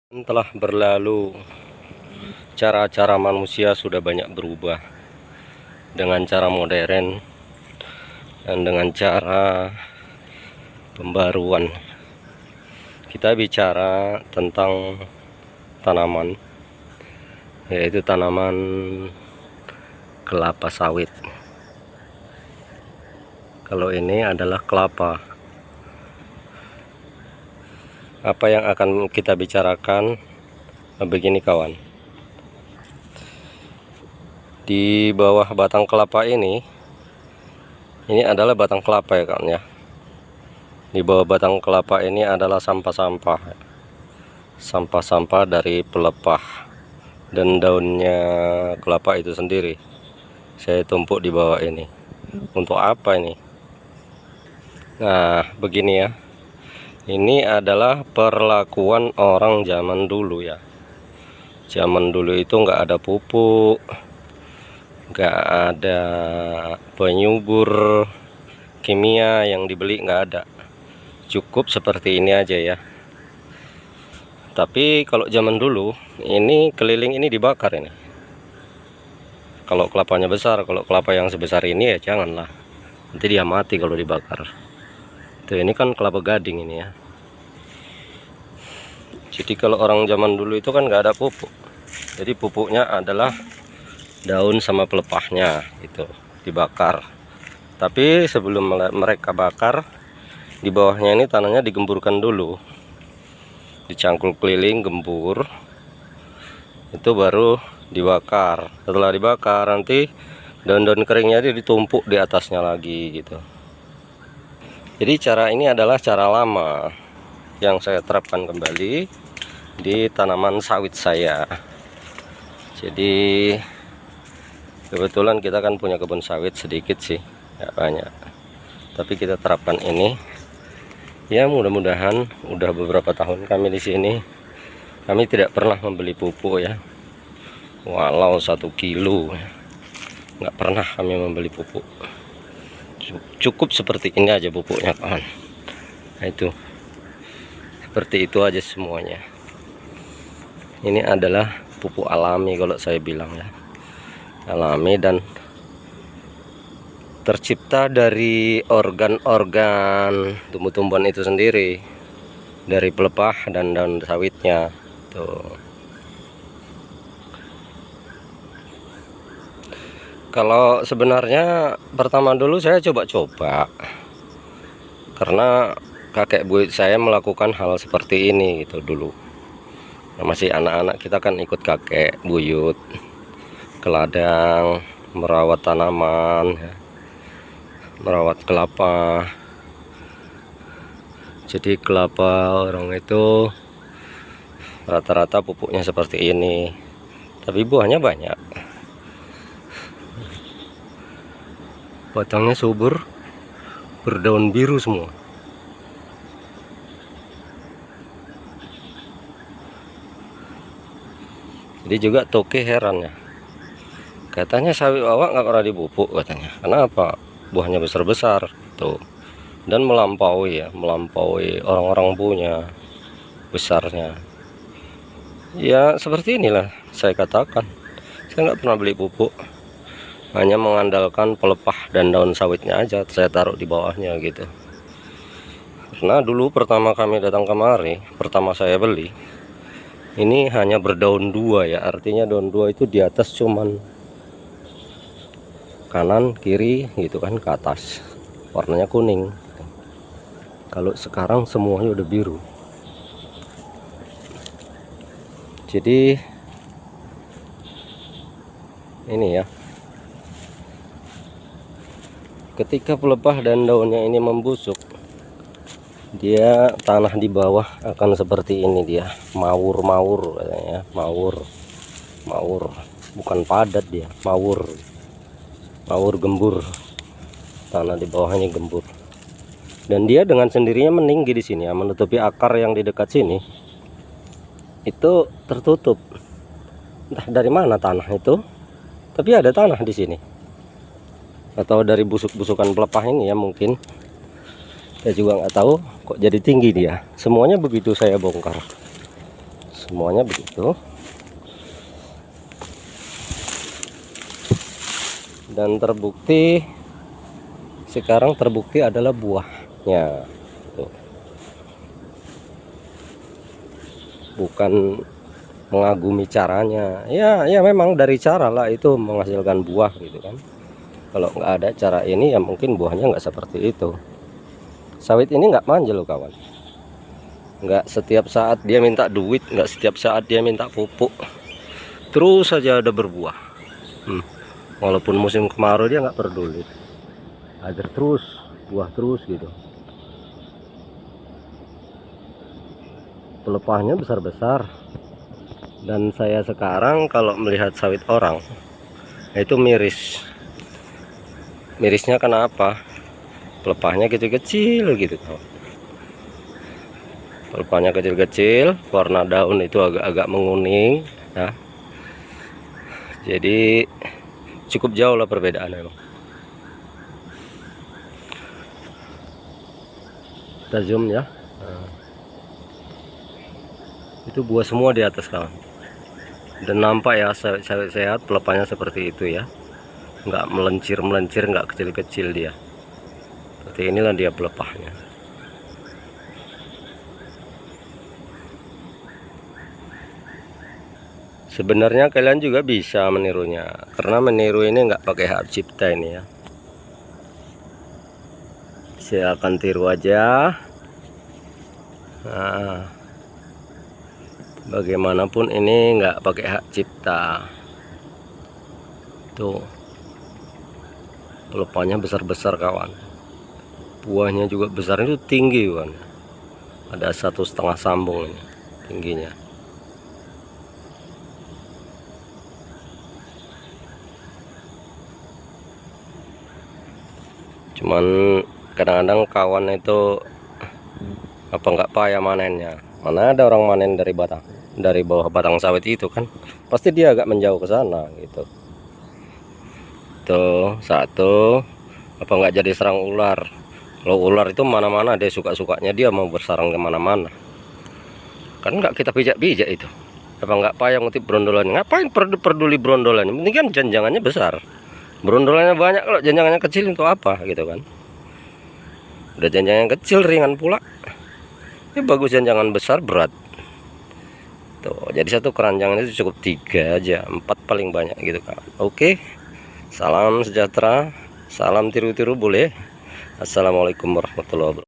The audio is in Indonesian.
Telah berlalu, cara-cara manusia sudah banyak berubah dengan cara modern dan dengan cara pembaruan. Kita bicara tentang tanaman, yaitu tanaman kelapa sawit. Kalau ini adalah kelapa. Apa yang akan kita bicarakan begini kawan. Di bawah batang kelapa ini adalah batang kelapa ya kawan ya. Di bawah batang kelapa ini adalah sampah-sampah. Sampah-sampah dari pelepah dan daunnya kelapa itu sendiri. Saya tumpuk di bawah ini. Untuk apa ini? Nah, begini ya. Ini adalah perlakuan orang zaman dulu ya. Zaman dulu itu nggak ada pupuk, nggak ada penyubur kimia yang dibeli, nggak ada. Cukup seperti ini aja ya. Tapi kalau zaman dulu, ini keliling ini dibakar ini. Kalau kelapanya besar, kalau kelapa yang sebesar ini ya janganlah. Nanti dia mati kalau dibakar. Tuh, ini kan kelapa gading ini ya. Jadi kalau orang zaman dulu itu kan nggak ada pupuk. Jadi pupuknya adalah daun sama pelepahnya itu dibakar. Tapi sebelum mereka bakar, di bawahnya ini tanahnya digemburkan dulu. Dicangkul keliling, gembur. Itu baru dibakar. Setelah dibakar nanti daun-daun keringnya ditumpuk di atasnya lagi gitu. Jadi cara ini adalah cara lama yang saya terapkan kembali di tanaman sawit saya. Jadi kebetulan kita kan punya kebun sawit sedikit sih, nggak banyak. Tapi kita terapkan ini. Ya mudah-mudahan udah beberapa tahun kami di sini. Kami tidak pernah membeli pupuk ya. Walau 1 kilo, nggak pernah kami membeli pupuk. Cukup seperti ini aja pupuknya kawan. Nah itu seperti itu aja semuanya. Ini adalah pupuk alami kalau saya bilang ya, alami dan tercipta dari organ-organ tumbuh-tumbuhan itu sendiri, dari pelepah dan daun sawitnya tuh. Kalau sebenarnya pertama dulu saya coba-coba karena kakek buyut saya melakukan hal seperti ini gitu dulu. Nah, masih anak-anak kita kan ikut kakek buyut ke ladang merawat tanaman ya, merawat kelapa. Jadi kelapa orang itu rata-rata pupuknya seperti ini, tapi buahnya banyak. Batangnya subur, berdaun biru semua. Jadi juga toke heran ya, katanya sawit awak nggak pernah dipupuk katanya. Kenapa? Buahnya besar-besar tuh, dan melampaui ya, melampaui orang-orang punya besarnya. Ya seperti inilah saya katakan, saya nggak pernah beli pupuk, hanya mengandalkan pelepah dan daun sawitnya aja saya taruh di bawahnya gitu. Karena dulu pertama kami datang kemari, pertama saya beli ini hanya berdaun 2 ya, artinya daun 2 itu di atas cuman kanan kiri gitu kan, ke atas warnanya kuning. Kalau sekarang semuanya udah biru. Jadi ini ya, ketika pelepah dan daunnya ini membusuk, dia tanah di bawah akan seperti ini, dia maur-maur katanya, maur bukan padat, dia maur gembur, tanah di bawahnya gembur, dan dia dengan sendirinya meninggi di sini ya, menutupi akar yang di dekat sini itu tertutup. Entah dari mana tanah itu, tapi ada tanah di sini, atau dari busuk-busukan pelepah ini ya mungkin. Saya juga nggak tahu kok jadi tinggi dia. Semuanya begitu saya bongkar, semuanya begitu. Dan sekarang terbukti adalah buahnya. Tuh. Bukan mengagumi caranya, ya memang dari cara lah itu menghasilkan buah gitu kan. Kalau nggak ada cara ini ya mungkin buahnya nggak seperti itu. Sawit ini nggak manja loh kawan, nggak setiap saat dia minta duit, nggak setiap saat dia minta pupuk, terus saja ada berbuah. Walaupun musim kemarau dia nggak peduli, ada terus buah terus gitu. Pelepahnya besar-besar. Dan saya sekarang kalau melihat sawit orang itu mirisnya kenapa? Pelepahnya kecil-kecil gitu. Pelepahnya kecil-kecil, warna daun itu agak-agak menguning ya. Jadi cukup jauh lah perbedaannya. Kita zoom ya. Nah, itu buah semua di atas kawan. Dan nampak ya sawit sehat pelepahnya seperti itu ya, nggak melencir nggak kecil-kecil dia. Seperti inilah dia pelepahnya. Sebenarnya kalian juga bisa menirunya, karena meniru ini nggak pakai hak cipta ini ya. Silakan tiru aja. Nah, bagaimanapun ini nggak pakai hak cipta. Tuh, pelepahnya besar-besar kawan, buahnya juga besar, itu tinggi kan, ada 1,5 sambung ini tingginya. Cuman kadang-kadang kawan itu apa nggak payah manennya. Mana ada orang manen dari bawah batang sawit itu kan, pasti dia agak menjauh ke sana gitu. Tuh satu, apa nggak jadi serang ular. Kalau ular itu mana-mana dia suka-sukanya, dia mau bersarang kemana-mana kan, nggak kita pijak-pijak itu. Apa nggak payah ngutip brondolannya, ngapain peduli brondolannya, penting kan janjangannya besar. Brondolannya banyak, kalau janjangannya kecil untuk apa gitu kan. Udah janjangan kecil ringan pula, ini bagus janjangan besar berat. Tuh, jadi satu keranjang itu cukup 3 aja, 4 paling banyak gitu kan. Oke, salam sejahtera, salam tiru-tiru boleh. Assalamualaikum warahmatullahi wabarakatuh.